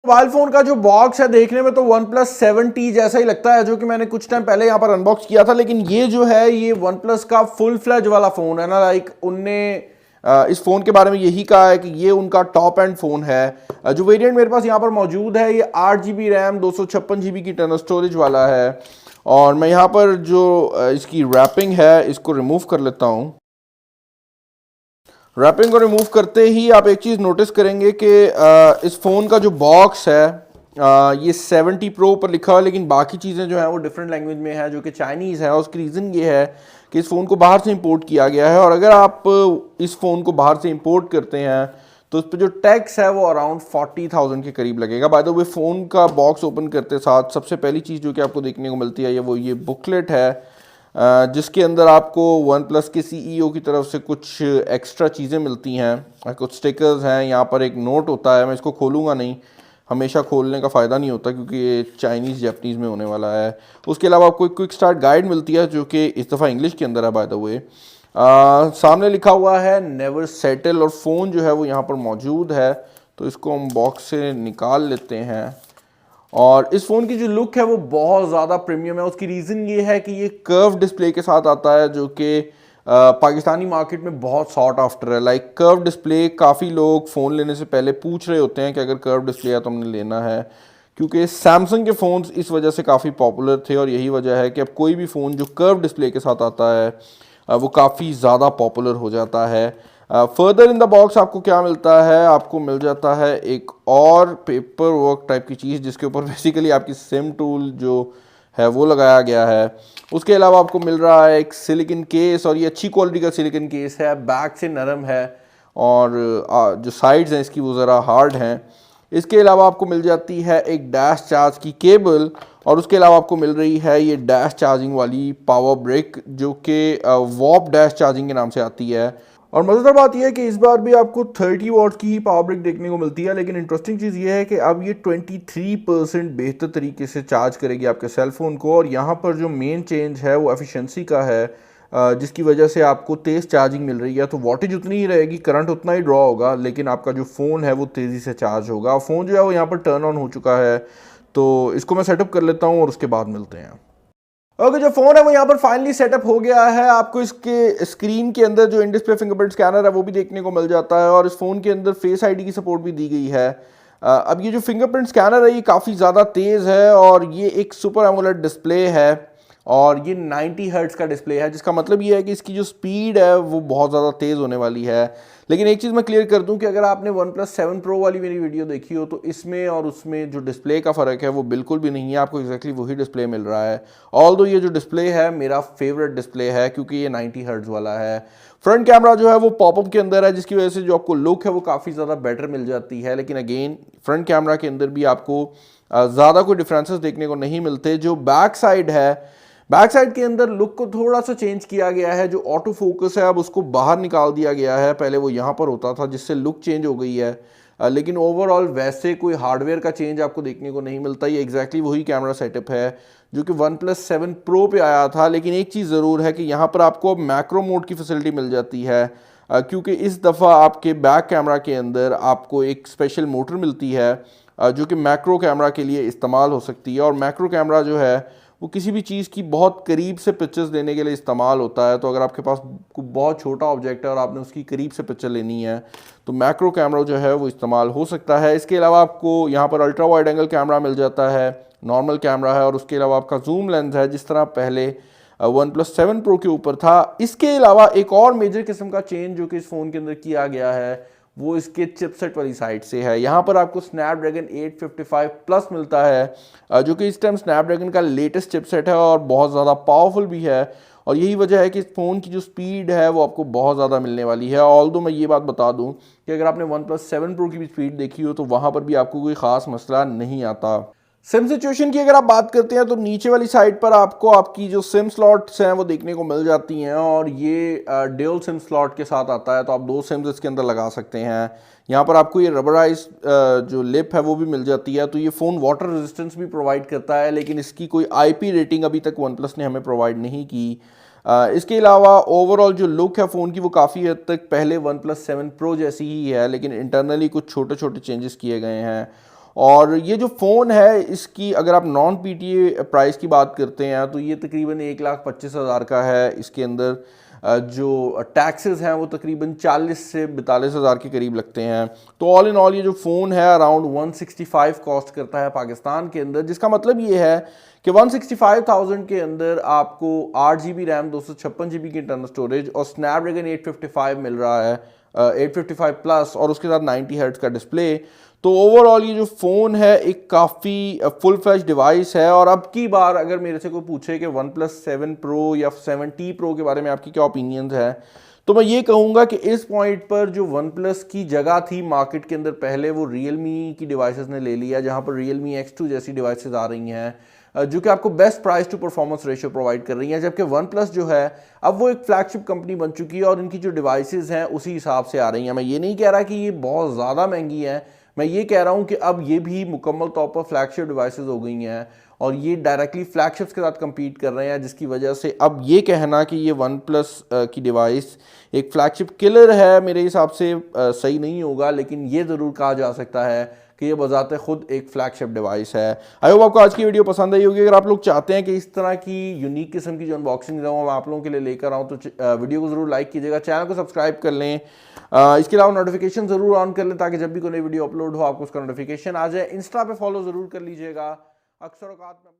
Mobile phone का जो box है देखने में तो वन प्लस 7T जैसा ही लगता है, जो कि मैंने कुछ टाइम पहले यहाँ पर अनबॉक्स किया था। लेकिन ये जो है ये वन प्लस का फुल फ्लैज वाला फोन है ना। लाइक उनने इस फोन के बारे में यही कहा है कि ये उनका टॉप एंड फोन है। जो वेरिएंट मेरे पास यहाँ पर मौजूद है ये 8 GB रैम 256 GB की इंटरनल स्टोरेज वाला है। और मैं यहाँ पर जो इसकी रैपिंग है इसको रिमूव कर लेता हूँ। रैपिंग को रिमूव करते ही आप एक चीज़ नोटिस करेंगे कि इस फ़ोन का जो बॉक्स है ये 70 प्रो पर लिखा हुआ है, लेकिन बाकी चीज़ें जो है वो डिफरेंट लैंग्वेज में है, जो कि चाइनीज़ है। और उसकी रीज़न ये है कि इस फ़ोन को बाहर से इंपोर्ट किया गया है। और अगर आप इस फ़ोन को बाहर से इंपोर्ट करते हैं तो उस पर जो टैक्स है वो अराउंड 40,000 के करीब लगेगा। बाय द वे फ़ोन का बॉक्स ओपन करते साथ सबसे पहली चीज़ जो कि आपको देखने को मिलती है वो ये बुकलेट है, जिसके अंदर आपको वन प्लस के CEO की तरफ से कुछ एक्स्ट्रा चीज़ें मिलती हैं, कुछ स्टिकर्स हैं। यहाँ पर एक नोट होता है, मैं इसको खोलूँगा नहीं, हमेशा खोलने का फ़ायदा नहीं होता क्योंकि ये चाइनीज़ जापानीज़ में होने वाला है। उसके अलावा आपको एक क्विक स्टार्ट गाइड मिलती है जो कि इस दफ़ा इंग्लिश के अंदर है बाय द वे। सामने लिखा हुआ है नेवर सेटल, और फ़ोन जो है वो यहाँ पर मौजूद है। तो इसको हम बॉक्स से निकाल लेते हैं। और इस फ़ोन की जो लुक है वो बहुत ज़्यादा प्रीमियम है। उसकी रीज़न ये है कि ये कर्व डिस्प्ले के साथ आता है, जो कि पाकिस्तानी मार्केट में बहुत सॉट आफ्टर है। लाइक कर्व डिस्प्ले काफ़ी लोग फ़ोन लेने से पहले पूछ रहे होते हैं कि अगर कर्व डिस्प्ले है तो हमने लेना है, क्योंकि सैमसंग के फ़ोन्स इस वजह से काफ़ी पॉपुलर थे। और यही वजह है कि अब कोई भी फ़ोन जो कर्व डिस्प्ले के साथ आता है वो काफ़ी ज़्यादा पॉपुलर हो जाता है। फर्दर इन द बॉक्स आपको क्या मिलता है, आपको मिल जाता है एक और पेपर वर्क टाइप की चीज़, जिसके ऊपर बेसिकली आपकी सिम टूल जो है वो लगाया गया है। उसके अलावा आपको मिल रहा है एक सिलिकन केस, और ये अच्छी क्वालिटी का सिलिकन केस है, बैक से नरम है और जो साइड्स हैं इसकी वो ज़रा हार्ड हैं। इसके अलावा आपको मिल जाती है एक डैश चार्ज की केबल, और उसके अलावा आपको मिल रही है ये डैश चार्जिंग वाली पावर ब्रिक, जो कि वॉप डैश चार्जिंग के नाम से आती है। और मज़ेदार बात यह है कि इस बार भी आपको 30 वॉट की ही पावर ब्रिक देखने को मिलती है। लेकिन इंटरेस्टिंग चीज़ ये है कि अब ये 23% बेहतर तरीके से चार्ज करेगी आपके सेल फ़ोन को। और यहाँ पर जो मेन चेंज है वो एफिशिएंसी का है, जिसकी वजह से आपको तेज़ चार्जिंग मिल रही है। तो वॉटेज उतनी ही रहेगी, करंट उतना ही ड्रॉ होगा, लेकिन आपका जो फ़ोन है वो तेज़ी से चार्ज होगा। फ़ोन जो है वो यहाँ पर टर्न ऑन हो चुका है, तो इसको मैं सेटअप कर लेता हूँ और उसके बाद मिलते हैं। ओके, जो फ़ोन है वो यहाँ पर फाइनली सेटअप हो गया है। आपको इसके स्क्रीन के अंदर जो इन डिस्प्ले फिंगरप्रिंट स्कैनर है वो भी देखने को मिल जाता है, और इस फ़ोन के अंदर फेस आईडी की सपोर्ट भी दी गई है। अब ये जो फिंगरप्रिंट स्कैनर है ये काफ़ी ज़्यादा तेज़ है, और ये एक सुपर एमोलेड डिस्प्ले है, और ये 90 हर्ट्ज का डिस्प्ले है, जिसका मतलब ये है कि इसकी जो स्पीड है वो बहुत ज़्यादा तेज़ होने वाली है। लेकिन एक चीज़ मैं क्लियर कर दूं कि अगर आपने वन प्लस 7 प्रो वाली मेरी वीडियो देखी हो तो इसमें और उसमें जो डिस्प्ले का फ़र्क है वो बिल्कुल भी नहीं है, आपको एक्जैक्टली वही डिस्प्ले मिल रहा है। ऑल्दो ये जो डिस्प्ले है मेरा फेवरेट डिस्प्ले है, क्योंकि ये 90 हर्ट्ज वाला है। फ्रंट कैमरा जो है वो पॉपअप के अंदर है, जिसकी वजह से जो आपको लुक है वो काफ़ी ज़्यादा बेटर मिल जाती है। लेकिन अगेन फ्रंट कैमरा के अंदर भी आपको ज़्यादा कोई डिफरेंसेस देखने को नहीं मिलते। जो बैक साइड है, बैक साइड के अंदर लुक को थोड़ा सा चेंज किया गया है। जो ऑटो फोकस है अब उसको बाहर निकाल दिया गया है, पहले वो यहाँ पर होता था, जिससे लुक चेंज हो गई है। लेकिन ओवरऑल वैसे कोई हार्डवेयर का चेंज आपको देखने को नहीं मिलता। ये एग्जैक्टली वही कैमरा सेटअप है जो कि वन प्लस 7 प्रो पे आया था। लेकिन एक चीज़ ज़रूर है कि यहाँ पर आपको अब मैक्रो मोड की फैसिलिटी मिल जाती है, क्योंकि इस दफ़ा आपके बैक कैमरा के अंदर आपको एक स्पेशल मोटर मिलती है जो कि मैक्रो कैमरा के लिए इस्तेमाल हो सकती है। और मैक्रो कैमरा जो है वो किसी भी चीज़ की बहुत करीब से पिक्चर्स लेने के लिए इस्तेमाल होता है। तो अगर आपके पास बहुत छोटा ऑब्जेक्ट है और आपने उसकी करीब से पिक्चर लेनी है तो मैक्रो कैमरा जो है वो इस्तेमाल हो सकता है। इसके अलावा आपको यहाँ पर अल्ट्रा वाइड एंगल कैमरा मिल जाता है, नॉर्मल कैमरा है, और उसके अलावा आपका जूम लेंस है, जिस तरह पहले वन प्लस 7 प्रो के ऊपर था। इसके अलावा एक और मेजर किस्म का चेंज जो कि इस फ़ोन के अंदर किया गया है वो इसके चिपसेट वाली साइड से है। यहाँ पर आपको स्नैपड्रैगन 855 प्लस मिलता है, जो कि इस टाइम स्नैपड्रैगन का लेटेस्ट चिपसेट है और बहुत ज़्यादा पावरफुल भी है। और यही वजह है कि इस फ़ोन की जो स्पीड है वो आपको बहुत ज़्यादा मिलने वाली है। ऑल्दो मैं ये बात बता दूं कि अगर आपने वन प्लस 7 प्रो की भी स्पीड देखी हो तो वहाँ पर भी आपको कोई ख़ास मसला नहीं आता। सिम सिचुएशन की अगर आप बात करते हैं तो नीचे वाली साइड पर आपको आपकी जो सिम स्लॉट्स हैं वो देखने को मिल जाती हैं, और ये ड्यूल सिम स्लॉट के साथ आता है, तो आप 2 सिम्स इसके अंदर लगा सकते हैं। यहाँ पर आपको ये रबराइज जो लिप है वो भी मिल जाती है। तो ये फ़ोन वाटर रेजिस्टेंस भी प्रोवाइड करता है, लेकिन इसकी कोई IP रेटिंग अभी तक वन प्लस ने हमें प्रोवाइड नहीं की। इसके अलावा ओवरऑल जो लुक है फ़ोन की वो काफ़ी हद तक पहले वन प्लस 7 प्रो जैसी ही है, लेकिन इंटरनली कुछ छोटे छोटे चेंजेस किए गए हैं। और ये जो फ़ोन है इसकी अगर आप नॉन पीटीए प्राइस की बात करते हैं तो ये तकरीबन 1,25,000 का है। इसके अंदर जो टैक्सेस हैं वो तकरीबन 40 से 42,000 के करीब लगते हैं। तो ऑल इन ऑल ये जो फ़ोन है अराउंड 165 कॉस्ट करता है पाकिस्तान के अंदर, जिसका मतलब ये है कि 165,000 के अंदर आपको 8 GB रैम, 256 GB की इंटरनल स्टोरेज और स्नैपड्रैगन 855 मिल रहा है, 855 प्लस, और उसके साथ 90 हर्ट्ज का डिस्प्ले। तो ओवरऑल ये जो फ़ोन है एक काफ़ी फुल फ्लैश डिवाइस है। और अब की बार अगर मेरे से कोई पूछे कि वन प्लस 7 प्रो या 7T प्रो के बारे में आपकी क्या ओपिनियंस है, तो मैं ये कहूँगा कि इस पॉइंट पर जो वन प्लस की जगह थी मार्केट के अंदर पहले, वो रियलमी की डिवाइसेस ने ले लिया, जहाँ पर रियलमी X2 जैसी डिवाइसेस आ रही हैं जो कि आपको best price to performance ratio provide कर रही हैं। जबकि वन प्लस जो है अब वो एक फ्लैगशिप कंपनी बन चुकी है और इनकी जो डिवाइसेस हैं उसी हिसाब से आ रही हैं। मैं ये नहीं कह रहा कि ये बहुत ज़्यादा महंगी है, मैं ये कह रहा हूँ कि अब ये भी मुकम्मल तौर पर फ्लैगशिप डिवाइसेस हो गई हैं और ये डायरेक्टली फ्लैगशिप्स के साथ compete कर रहे हैं, जिसकी वजह से अब ये कहना कि ये वन प्लस की डिवाइस एक फ्लैगशिप किलर है मेरे हिसाब से सही नहीं होगा। लेकिन ये ज़रूर कहा जा सकता है कि ये बजाते खुद एक फ्लैगशिप डिवाइस है। आई होप आपको आज की वीडियो पसंद आई होगी। अगर आप लोग चाहते हैं कि इस तरह की यूनिक किस्म की जो अनबॉक्सिंग है मैं आप लोगों के लिए लेकर आऊँ तो वीडियो को ज़रूर लाइक कीजिएगा, चैनल को सब्सक्राइब कर लें, इसके अलावा नोटिफिकेशन ज़रूर ऑन कर लें ताकि जब भी कोई नई वीडियो अपलोड हो आपको उसका नोटिफिकेशन आ जाए। इंस्टा पे फॉलो ज़रूर कर लीजिएगा। अक्सर औकात में